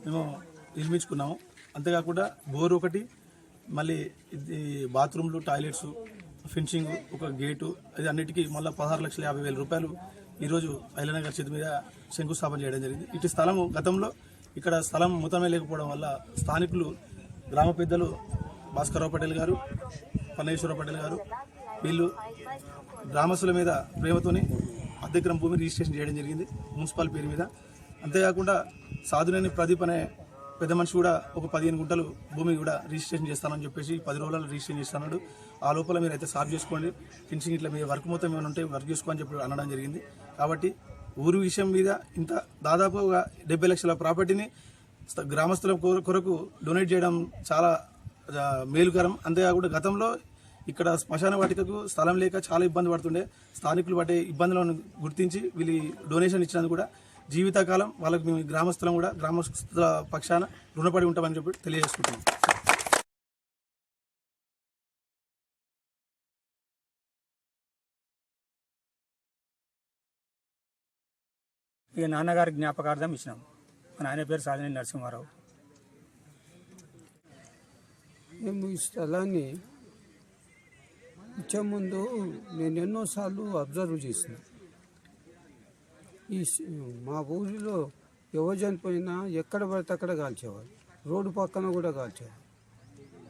మేము నిర్మించుకున్నాము. అంతేకాకుండా బోర్ ఒకటి, మళ్ళీ ఇది బాత్రూమ్లు, టాయిలెట్స్, ఫినిషింగ్, ఒక గేటు, ఇది అన్నిటికీ మళ్ళీ 16,50,000 రూపాయలు ఈరోజు ఐలన్న గారి చేతి మీద శంకుస్థాపన చేయడం జరిగింది. ఇటు స్థలము గతంలో ఇక్కడ స్థలం మొత్తమే లేకపోవడం వల్ల స్థానికులు, గ్రామ పెద్దలు భాస్కరరావు పటేల్ గారు, పన్నేశ్వరరావు పటేల్ గారు, వీళ్ళు గ్రామస్తుల మీద ప్రేమతోని అద్దెకరం భూమి రిజిస్ట్రేషన్ చేయడం జరిగింది మున్సిపల్ పేరు మీద. అంతేకాకుండా సాధునేని ప్రదీప్ అనే పెద్ద మనిషి కూడా ఒక 15 గుంటలు భూమి కూడా రిజిస్ట్రేషన్ చేస్తానని చెప్పేసి 10 రోజులలో రిజిస్ట్రేషన్ చేస్తున్నాడు. ఆ లోపల మీరు అయితే సాల్వ్ చేసుకోండి, ఫినిషింగ్ ఇట్లా మీరు వర్క్ మొత్తం ఏమైనా ఉంటే వర్క్ చేసుకోని చెప్పి అనడం జరిగింది. కాబట్టి ఊరు విషయం మీద ఇంత దాదాపుగా 70 లక్షల ప్రాపర్టీని గ్రామస్తుల కొరకు డొనేట్ చేయడం చాలా మేలుకరం. అంతేకాకుండా గతంలో ఇక్కడ శ్మశాన వాటికకు స్థలం లేక చాలా ఇబ్బంది పడుతుండే. స్థానికులు పడే ఇబ్బందులను గుర్తించి వీళ్ళు డొనేషన్ ఇచ్చినందుకు కూడా జీవితకాలం వాళ్ళకి మేము గ్రామస్తులం కూడా గ్రామస్తుల పక్షాన రుణపడి ఉంటామని చెప్పి తెలియజేసుకుంటున్నాం. ఇక నాన్నగారి జ్ఞాపకార్థం ఇచ్చినాం. మా నాయన పేరు సాధినేని నరసింహారావు. మేము ఈ స్థలాన్ని ఇచ్చే ముందు నేను ఎన్నోసార్లు అబ్జర్వ్ చేసిన. మా ఊరిలో ఎవరు చనిపోయినా ఎక్కడ పడితే అక్కడ కాల్చేవారు, రోడ్డు పక్కన కూడా కాల్చేవారు.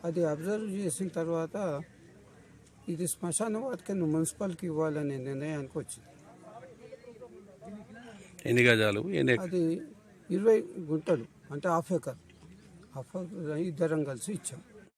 అది అబ్జర్వ్ చేసిన తర్వాత ఇది శ్మశాన వాటికి మున్సిపాలిటీకి ఇవ్వాలనే నిర్ణయానికి వచ్చింది. ఎన్ని గజాలు? అది 20 గుంటలు, అంటే హాఫ్ ఎకర్ ఇద్దరం కలిసి ఇచ్చాం.